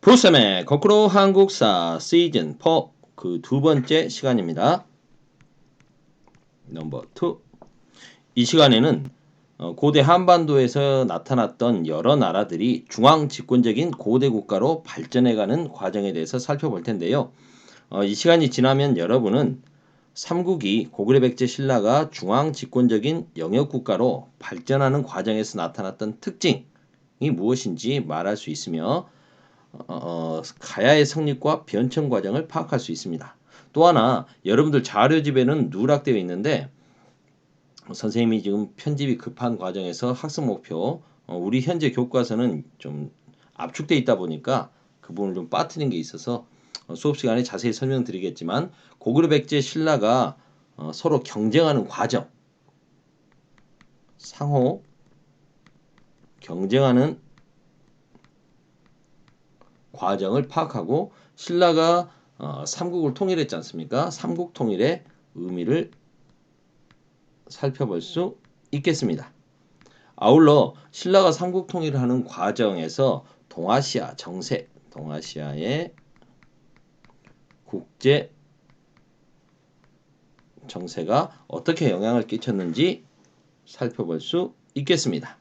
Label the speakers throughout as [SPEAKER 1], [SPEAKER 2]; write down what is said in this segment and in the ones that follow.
[SPEAKER 1] 프로쌤의 거꾸로 한국사 시즌 4 그 두 번째 시간입니다. 넘버 2. 이 시간에는 고대 한반도에서 나타났던 여러 나라들이 중앙 집권적인 고대 국가로 발전해가는 과정에 대해서 살펴볼 텐데요. 이 시간이 지나면 여러분은 삼국이 고구려 백제 신라가 중앙 집권적인 영역 국가로 발전하는 과정에서 나타났던 특징이 무엇인지 말할 수 있으며 가야의 성립과 변천 과정을 파악할 수 있습니다. 또 하나 여러분들 자료집에는 누락되어 있는데 선생님이 지금 편집이 급한 과정에서 학습 목표 우리 현재 교과서는 좀 압축되어 있다 보니까 그 부분을 좀 빠뜨린 게 있어서 수업 시간에 자세히 설명드리겠지만 고구려 백제 신라가 서로 경쟁하는 과정, 상호 경쟁하는 과정을 파악하고 신라가 삼국을 통일했지 않습니까? 삼국 통일의 의미를 살펴볼 수 있겠습니다. 아울러 신라가 삼국 통일을 하는 과정에서 동아시아 정세, 동아시아의 국제 정세가 어떻게 영향을 끼쳤는지 살펴볼 수 있겠습니다.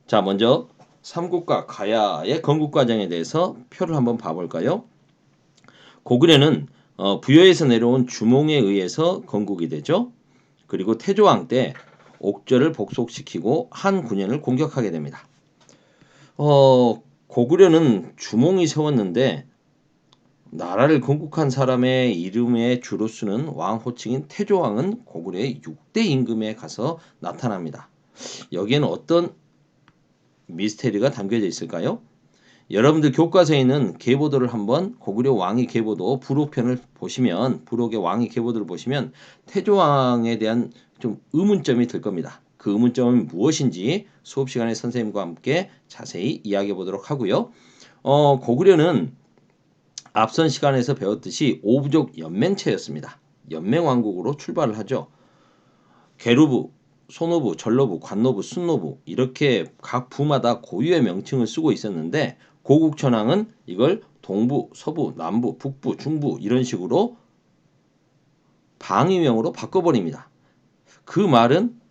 [SPEAKER 1] 자, 먼저 삼국과 가야의 건국 과정에 대해서 표를 한번 봐볼까요? 고구려는 부여에서 내려온 주몽에 의해서 건국이 되죠. 그리고 태조왕 때 옥저를 복속시키고 한 군현을 공격하게 됩니다. 고구려는 주몽이 세웠는데 나라를 건국한 사람의 이름의 주로 쓰는 왕 호칭인 태조왕은 고구려의 6대 임금에 가서 나타납니다. 여기에는 어떤 미스테리가 담겨져 있을까요? 여러분들 교과서에 있는 계보도를 한번 고구려 왕위 계보도 부록편을 보시면 부록의 왕위 계보도를 보시면 태조왕에 대한 좀 의문점이 들 겁니다. 그 의문점은 무엇인지 수업 시간에 선생님과 함께 자세히 이야기해 보도록 하고요. 고구려는 앞선 시간에서 배웠듯이 오부족 연맹체였습니다. 연맹왕국으로 출발을 하죠. 계루부, 소노부, 전로부, 관노부, 순노부 이렇게 각 부마다 고유의 명칭을 쓰고 있었는데 고국천왕은 이걸 동부, 서부, 남부, 북부, 중부 이런 식으로 방위명으로 바꿔버립니다. 그 말은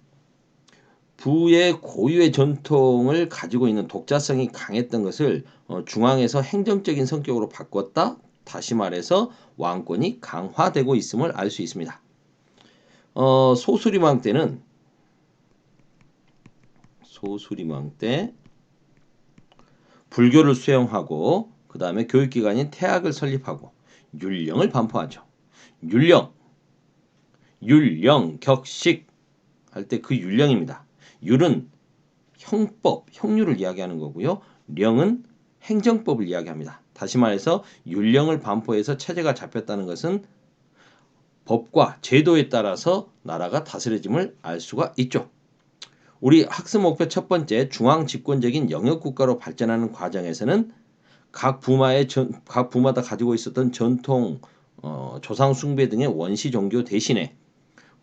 [SPEAKER 1] 부의 고유의 전통을 가지고 있는 독자성이 강했던 것을 중앙에서 행정적인 성격으로 바꿨다. 다시 말해서 왕권이 강화되고 있음을 알 수 있습니다. 소수리왕 때 불교를 수용하고 그 다음에 교육기관인 태학을 설립하고 율령을 반포하죠. 율령, 격식 할 때 그 율령입니다. 율은 형법, 형률을 이야기하는 거고요. 령은 행정법을 이야기합니다. 다시 말해서 율령을 반포해서 체제가 잡혔다는 것은 법과 제도에 따라서 나라가 다스려짐을 알 수가 있죠. 우리 학습 목표 첫 번째 중앙 집권적인 영역 국가로 발전하는 과정에서는 각 부마다 가지고 있었던 전통, 조상 숭배 등의 원시 종교 대신에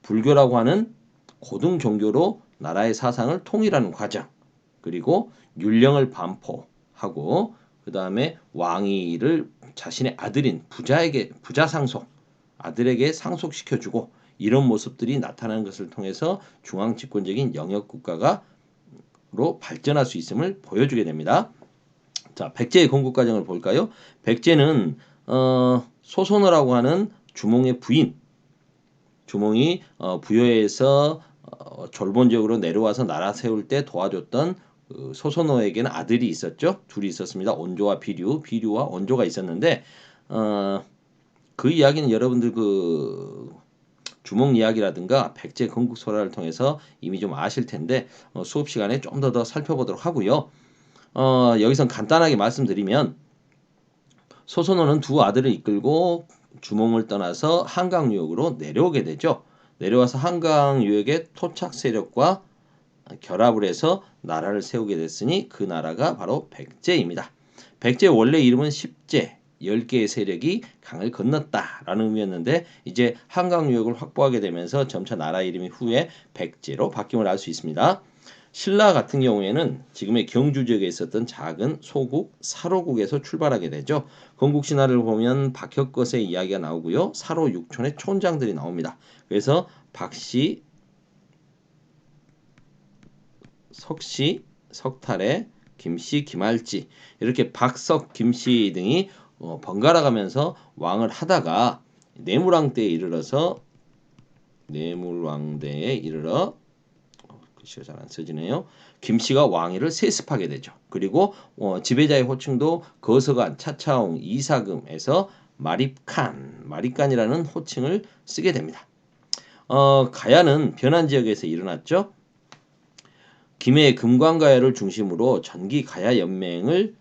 [SPEAKER 1] 불교라고 하는 고등 종교로 나라의 사상을 통일하는 과정, 그리고 율령을 반포하고 그 다음에 왕위를 자신의 아들인 부자 상속, 아들에게 상속시켜주고 이런 모습들이 나타나는 것을 통해서 중앙 집권적인 영역 국가로 발전할 수 있음을 보여주게 됩니다. 자, 백제의 건국 과정을 볼까요? 백제는 소손호라고 하는 주몽의 부인, 주몽이 부여에서 졸본적으로 내려와서 나라 세울 때 도와줬던 그 소손호에게는 아들이 있었죠. 둘이 있었습니다. 온조와 비류와 온조가 있었는데 그 이야기는 여러분들 그 주몽 이야기라든가 백제 건국 소라를 통해서 이미 좀 아실 텐데 수업 시간에 좀 더 살펴보도록 하고요. 여기선 간단하게 말씀드리면 소손호는 두 아들을 이끌고 주몽을 떠나서 한강 유역으로 내려오게 되죠. 내려와서 한강 유역의 토착 세력과 결합을 해서 나라를 세우게 됐으니 그 나라가 바로 백제입니다. 백제의 원래 이름은 십제, 10개의 세력이 강을 건넜다라는 의미였는데 이제 한강 유역을 확보하게 되면서 점차 나라 이름이 후에 백제로 바뀜을 알 수 있습니다. 신라 같은 경우에는 지금의 경주 지역에 있었던 작은 소국 사로국에서 출발하게 되죠. 건국신화를 보면 박혁거세 이야기가 나오고요. 사로 육촌의 촌장들이 나옵니다. 그래서 박씨, 석씨, 석탈의 김씨, 김할지 이렇게 박석, 김씨 등이 번갈아 가면서 왕을 하다가 내물왕대에 이르러서 글씨가 잘 안 써지네요. 김씨가 왕위를 세습하게 되죠. 그리고 지배자의 호칭도 거서관, 차차옹, 이사금에서 마립간이라는 호칭을 쓰게 됩니다. 가야는 변한 지역에서 일어났죠. 김해의 금관가야를 중심으로 전기 가야 연맹을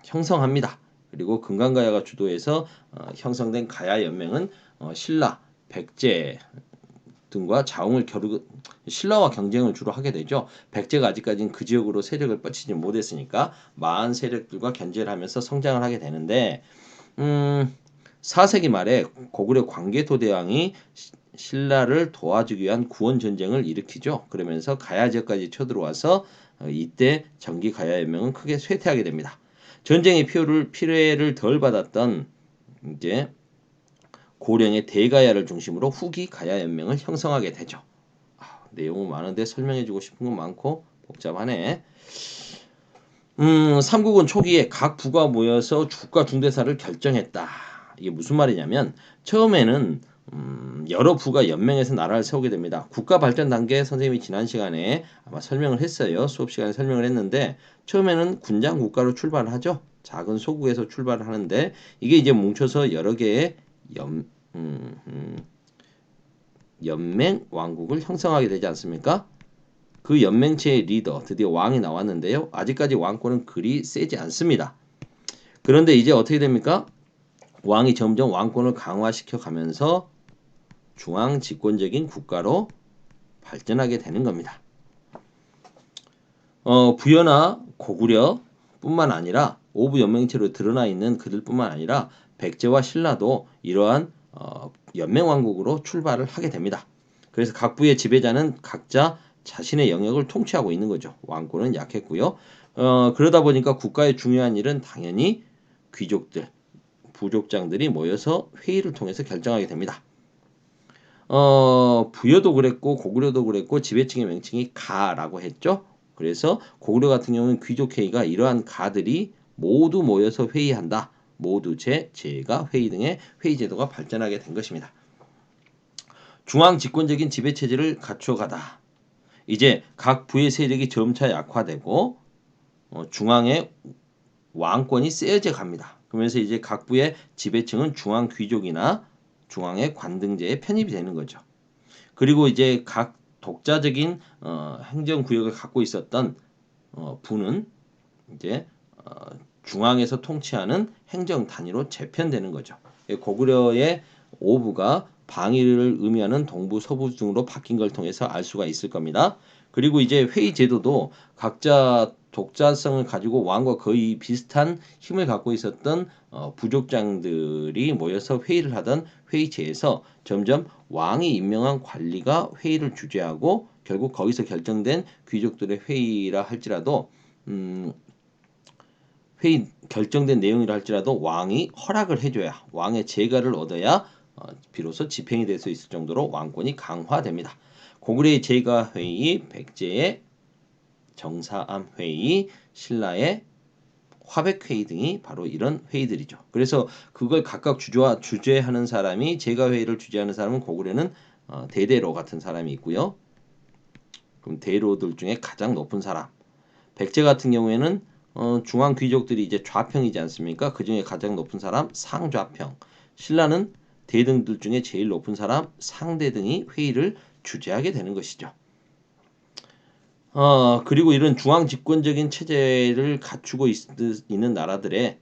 [SPEAKER 1] 형성합니다. 그리고 금관가야가 주도해서 형성된 가야 연맹은 신라, 백제 등과 자웅을 신라와 경쟁을 주로 하게 되죠. 백제가 아직까지는 그 지역으로 세력을 뻗치지 못했으니까 마한 세력들과 견제를 하면서 성장을 하게 되는데 4세기 말에 고구려 광개토대왕이 신라를 도와주기 위한 구원 전쟁을 일으키죠. 그러면서 가야 지역까지 쳐들어와서 이때 전기 가야 연맹은 크게 쇠퇴하게 됩니다. 전쟁의 피해를 덜 받았던 이제 고령의 대가야를 중심으로 후기 가야 연맹을 형성하게 되죠. 내용은 많은데 설명해주고 싶은 건 많고 복잡하네. 삼국은 초기에 각 부가 모여서 주가 중대사를 결정했다. 이게 무슨 말이냐면 처음에는 여러 부가 연맹해서 나라를 세우게 됩니다. 국가 발전 단계 선생님이 지난 시간에 아마 설명을 했어요. 수업 시간에 설명을 했는데 처음에는 군장 국가로 출발을 하죠. 작은 소국에서 출발을 하는데 이게 이제 뭉쳐서 여러 개의 연맹 왕국을 형성하게 되지 않습니까? 그 연맹체의 리더 드디어 왕이 나왔는데요. 아직까지 왕권은 그리 세지 않습니다. 그런데 이제 어떻게 됩니까? 왕이 점점 왕권을 강화시켜 가면서 중앙 집권적인 국가로 발전하게 되는 겁니다. 부여나 고구려뿐만 아니라 오부 연맹체로 드러나 있는 그들뿐만 아니라 백제와 신라도 이러한 연맹 왕국으로 출발을 하게 됩니다. 그래서 각 부의 지배자는 각자 자신의 영역을 통치하고 있는 거죠. 왕권은 약했고요. 그러다 보니까 국가의 중요한 일은 당연히 귀족들, 부족장들이 모여서 회의를 통해서 결정하게 됩니다. 부여도 그랬고 고구려도 그랬고 지배층의 명칭이 가라고 했죠. 그래서 고구려 같은 경우는 귀족회의가 이러한 가들이 모두 모여서 회의한다. 모두 제가 회의 등의 회의 제도가 발전하게 된 것입니다. 중앙 집권적인 지배 체제를 갖춰가다. 이제 각 부의 세력이 점차 약화되고 중앙의 왕권이 세어져 갑니다. 그러면서 이제 각 부의 지배층은 중앙 귀족이나 중앙의 관등제에 편입이 되는 거죠. 그리고 이제 각 독자적인 행정 구역을 갖고 있었던 부는 이제 중앙에서 통치하는 행정 단위로 재편되는 거죠. 고구려의 오부가 방위를 의미하는 동부, 서부 등으로 바뀐 걸 통해서 알 수가 있을 겁니다. 그리고 이제 회의 제도도 각자 독자성을 가지고 왕과 거의 비슷한 힘을 갖고 있었던 부족장들이 모여서 회의를 하던 회의체에서 점점 왕이 임명한 관리가 회의를 주재하고 결국 거기서 결정된 귀족들의 회의라 할지라도 회의 결정된 내용이라 할지라도 왕이 허락을 해줘야 왕의 재가를 얻어야 비로소 집행이 될 수 있을 정도로 왕권이 강화됩니다. 고구려의 재가 회의, 백제의 정사암 회의, 신라의 화백 회의 등이 바로 이런 회의들이죠. 그래서 그걸 각각 주재하는 사람이 재가 회의를 주재하는 사람은 고구려는 대대로 같은 사람이 있고요. 그럼 대로들 중에 가장 높은 사람. 백제 같은 경우에는 중앙 귀족들이 이제 좌평이지 않습니까? 그 중에 가장 높은 사람 상좌평. 신라는 대등들 중에 제일 높은 사람 상대등이 회의를 주재하게 되는 것이죠. 그리고 이런 중앙 집권적인 체제를 갖추고 있는 나라들의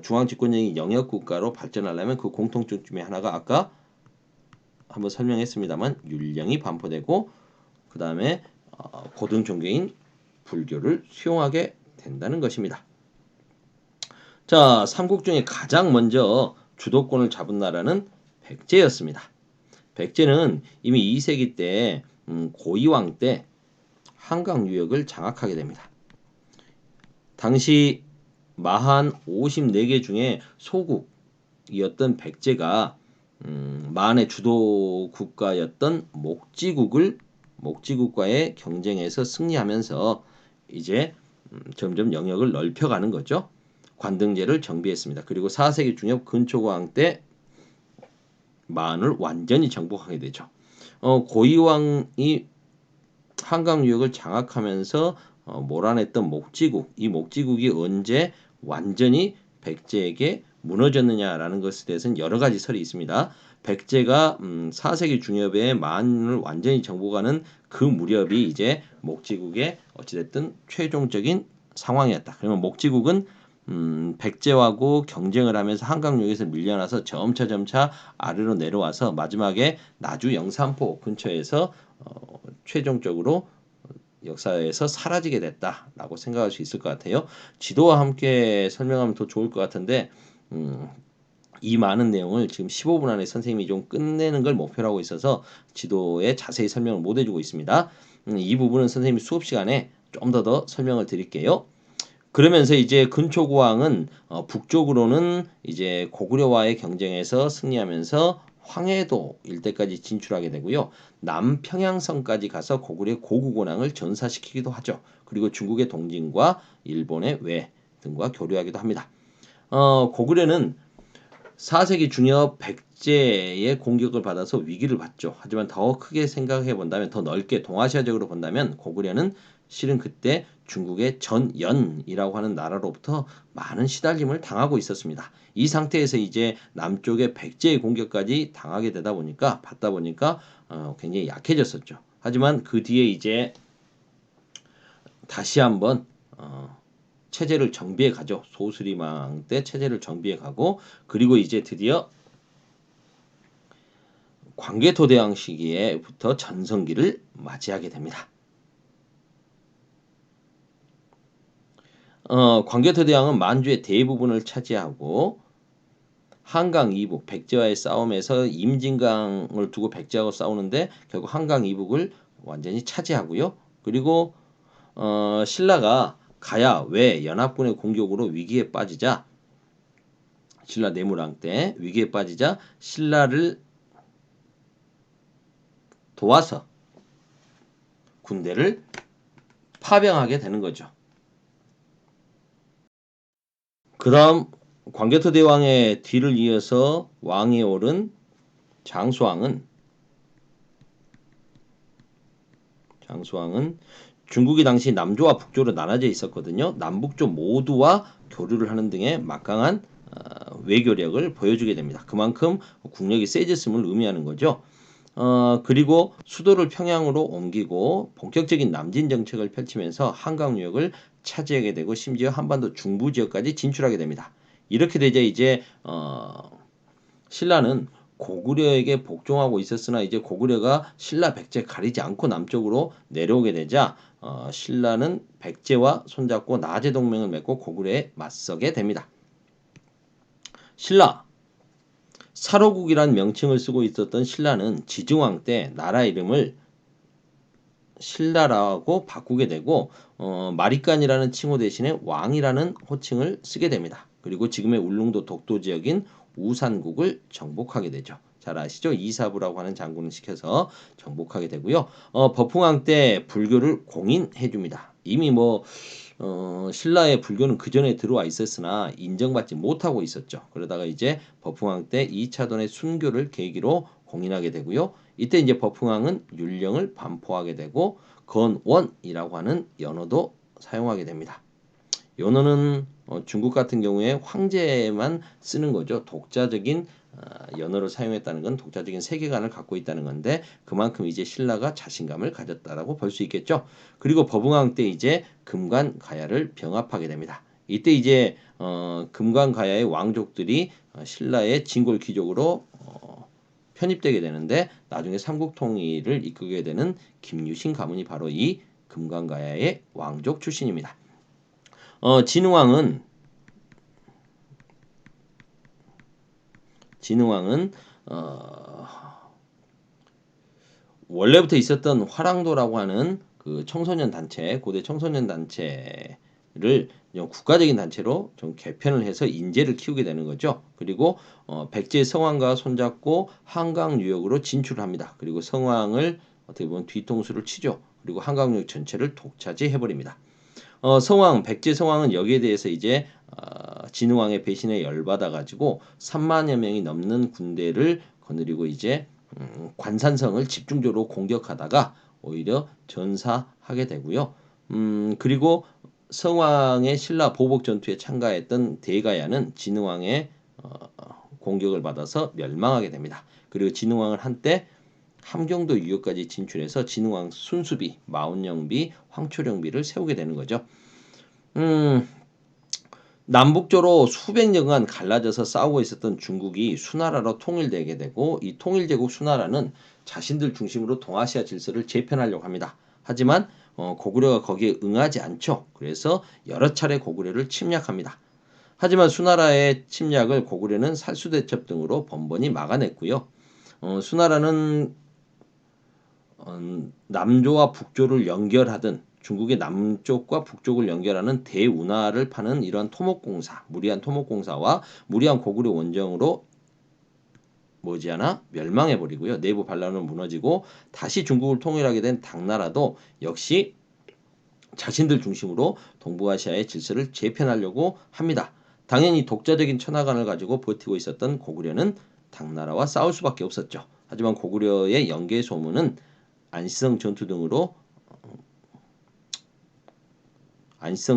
[SPEAKER 1] 중앙 집권적인 영역 국가로 발전하려면 그 공통점 중에 하나가 아까 한번 설명했습니다만 율령이 반포되고 그 다음에 고등 종교인 불교를 수용하게 된다는 것입니다. 자, 삼국 중에 가장 먼저 주도권을 잡은 나라는 백제였습니다. 백제는 이미 2세기 때 고이왕 때 한강 유역을 장악하게 됩니다. 당시 마한 54개 중에 소국이었던 백제가 마한의 주도 국가였던 목지국과의 경쟁에서 승리하면서 이제 점점 영역을 넓혀가는 거죠. 관등제를 정비했습니다. 그리고 4세기 중엽 근초고왕 때 마한을 완전히 정복하게 되죠. 고이왕이 한강 유역을 장악하면서 몰아냈던 이 목지국이 언제 완전히 백제에게 무너졌느냐라는 것에 대해서는 여러 가지 설이 있습니다. 백제가 4세기 중엽에 마한을 완전히 정복하는 그 무렵이 이제 목지국의 어찌됐든 최종적인 상황이었다. 그러면 목지국은 백제하고 경쟁을 하면서 한강유역에서 밀려나서 점차 아래로 내려와서 마지막에 나주 영산포 근처에서 최종적으로 역사에서 사라지게 됐다라고 생각할 수 있을 것 같아요. 지도와 함께 설명하면 더 좋을 것 같은데 이 많은 내용을 지금 15분 안에 선생님이 좀 끝내는 걸 목표로 하고 있어서 지도에 자세히 설명을 못 해주고 있습니다. 이 부분은 선생님이 수업 시간에 좀 더 설명을 드릴게요. 그러면서 이제 근초고왕은 북쪽으로는 이제 고구려와의 경쟁에서 승리하면서 황해도 일대까지 진출하게 되고요. 남평양성까지 가서 고구려의 고구곤항을 전사시키기도 하죠. 그리고 중국의 동진과 일본의 외 등과 교류하기도 합니다. 고구려는 4세기 중엽 백제의 공격을 받아서 위기를 받죠. 하지만 더 크게 생각해 본다면, 더 넓게 동아시아적으로 본다면 고구려는 실은 그때 중국의 전연이라고 하는 나라로부터 많은 시달림을 당하고 있었습니다. 이 상태에서 이제 남쪽의 백제의 공격까지 당하게 되다 보니까 받다 보니까 굉장히 약해졌었죠. 하지만 그 뒤에 이제 다시 한번 체제를 정비해 가죠. 소수리망 때 체제를 정비해 가고, 그리고 이제 드디어 광개토대왕 시기에부터 전성기를 맞이하게 됩니다. 광개토대왕은 만주의 대부분을 차지하고 한강 이북 백제와의 싸움에서 임진강을 두고 백제하고 싸우는데 결국 한강 이북을 완전히 차지하고요. 그리고 신라가 가야 외 연합군의 공격으로 위기에 빠지자, 신라 내무랑 때 위기에 빠지자 신라를 도와서 군대를 파병하게 되는 거죠. 그다음 광개토 대왕의 뒤를 이어서 왕에 오른 장수왕은 중국이 당시 남조와 북조로 나눠져 있었거든요. 남북조 모두와 교류를 하는 등의 막강한 외교력을 보여주게 됩니다. 그만큼 국력이 세졌음을 의미하는 거죠. 그리고 수도를 평양으로 옮기고 본격적인 남진 정책을 펼치면서 한강 유역을 차지하게 되고 심지어 한반도 중부 지역까지 진출하게 됩니다. 이렇게 되자 이제 신라는 고구려에게 복종하고 있었으나 이제 고구려가 신라 백제 가리지 않고 남쪽으로 내려오게 되자 신라는 백제와 손잡고 나제 동맹을 맺고 고구려에 맞서게 됩니다. 신라 사로국이란 명칭을 쓰고 있었던 신라는 지증왕 때 나라 이름을 신라라고 바꾸게 되고 마리간이라는 칭호 대신에 왕이라는 호칭을 쓰게 됩니다. 그리고 지금의 울릉도 독도 지역인 우산국을 정복하게 되죠. 잘 아시죠? 이사부라고 하는 장군을 시켜서 정복하게 되고요. 버풍왕 때 불교를 공인해 줍니다. 이미 신라의 불교는 그 전에 들어와 있었으나 인정받지 못하고 있었죠. 그러다가 이제 버풍왕 때 2차돈의 순교를 계기로 공인하게 되고요. 이때 이제 버풍왕은 율령을 반포하게 되고 건원이라고 하는 연호도 사용하게 됩니다. 연호는 중국 같은 경우에 황제만 쓰는 거죠. 독자적인 연호를 사용했다는 건 독자적인 세계관을 갖고 있다는 건데 그만큼 이제 신라가 자신감을 가졌다라고 볼 수 있겠죠. 그리고 버붕왕 때 이제 금관 가야를 병합하게 됩니다. 이때 이제 금관 가야의 왕족들이 신라의 진골 귀족으로 편입되게 되는데 나중에 삼국 통일을 이끌게 되는 김유신 가문이 바로 이 금관가야의 왕족 출신입니다. 진흥왕은 원래부터 있었던 화랑도라고 하는 그 그 청소년 단체, 고대 청소년 단체를 국가적인 단체로 좀 개편을 해서 인재를 키우게 되는 거죠. 그리고 백제 성왕과 손잡고 한강 유역으로 진출합니다. 그리고 성왕을 어떻게 보면 뒤통수를 치죠. 그리고 한강 유역 전체를 독차지해 버립니다. 성왕, 백제 성왕은 여기에 대해서 이제 진흥왕의 배신에 열받아 가지고 3만여 명이 넘는 군대를 거느리고 이제 관산성을 집중적으로 공격하다가 오히려 전사하게 되고요. 그리고 성왕의 신라 보복 전투에 참가했던 대가야는 진흥왕의 공격을 받아서 멸망하게 됩니다. 그리고 진흥왕은 한때 함경도 유역까지 진출해서 진흥왕 순수비, 마운영비, 황초령비를 세우게 되는 거죠. 남북조로 수백 년간 갈라져서 싸우고 있었던 중국이 수나라로 통일되게 되고 이 통일제국 수나라는 자신들 중심으로 동아시아 질서를 재편하려고 합니다. 하지만 고구려가 거기에 응하지 않죠. 그래서 여러 차례 고구려를 침략합니다. 하지만 수나라의 침략을 고구려는 살수대첩 등으로 번번이 막아냈고요. 수나라는 남조와 북조를 연결하던 중국의 남쪽과 북쪽을 연결하는 대운하를 파는 이러한 토목공사, 무리한 토목공사와 무리한 고구려 원정으로 머지않아 멸망해버리고요. 내부 반란은 무너지고 다시 중국을 통일하게 된 당나라도 역시 자신들 중심으로 동북아시아의 질서를 재편하려고 합니다. 당연히 독자적인 천하관을 가지고 버티고 있었던 고구려는 당나라와 싸울 수밖에 없었죠. 하지만 고구려의 연개 소문은 안시성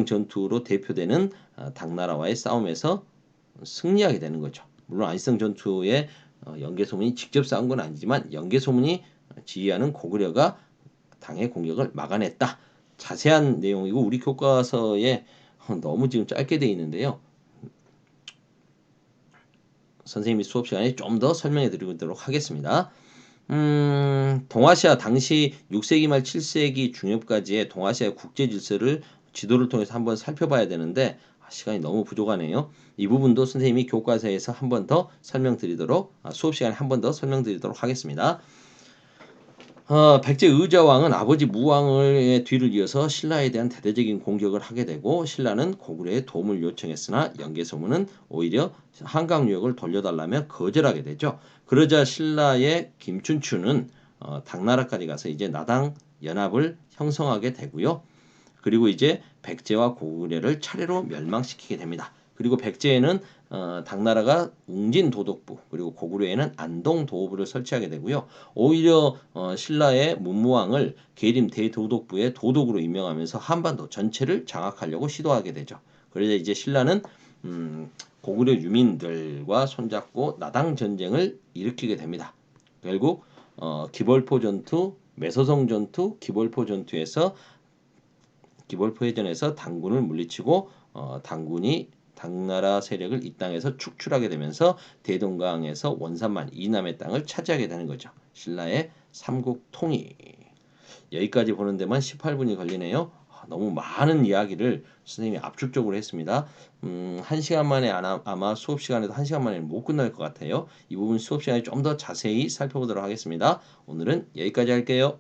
[SPEAKER 1] 전투로 대표되는 당나라와의 싸움에서 승리하게 되는 거죠. 물론 안시성 전투에 연개소문이 직접 싸운 건 아니지만 연개소문이 지휘하는 고구려가 당의 공격을 막아냈다. 자세한 내용이고 우리 교과서에 너무 지금 짧게 돼 있는데요. 선생님이 수업 시간에 좀 더 설명해 드리도록 하겠습니다. 동아시아 당시 6세기 말 7세기 중엽까지의 동아시아 국제 질서를 지도를 통해서 한번 살펴봐야 되는데 시간이 너무 부족하네요. 이 부분도 선생님이 교과서에서 한 번 더 설명드리도록 수업 시간에 한 번 더 설명드리도록 하겠습니다. 백제 의자왕은 아버지 무왕의 뒤를 이어서 신라에 대한 대대적인 공격을 하게 되고 신라는 고구려의 도움을 요청했으나 연개소문은 오히려 한강 유역을 돌려달라며 거절하게 되죠. 그러자 신라의 김춘추는 당나라까지 가서 이제 나당 연합을 형성하게 되고요. 그리고 이제 백제와 고구려를 차례로 멸망시키게 됩니다. 그리고 백제에는 당나라가 웅진도독부 그리고 고구려에는 안동도호부를 설치하게 되고요. 오히려 신라의 문무왕을 계림 대도독부의 도독으로 임명하면서 한반도 전체를 장악하려고 시도하게 되죠. 그러자 이제 신라는 고구려 유민들과 손잡고 나당 전쟁을 일으키게 됩니다. 결국 기벌포 전투, 매서성 전투, 기벌포 전투에서 기벌포해전에서 당군을 물리치고 당군이 당나라 세력을 이 땅에서 축출하게 되면서 대동강에서 원산만 이남의 땅을 차지하게 되는 거죠. 신라의 삼국 통일. 여기까지 보는 데만 18분이 걸리네요. 너무 많은 이야기를 선생님이 압축적으로 했습니다. 1시간 만에 아마 수업 시간에도 1시간 만에 못 끝날 것 같아요. 이 부분 수업 시간에 좀 더 자세히 살펴보도록 하겠습니다. 오늘은 여기까지 할게요.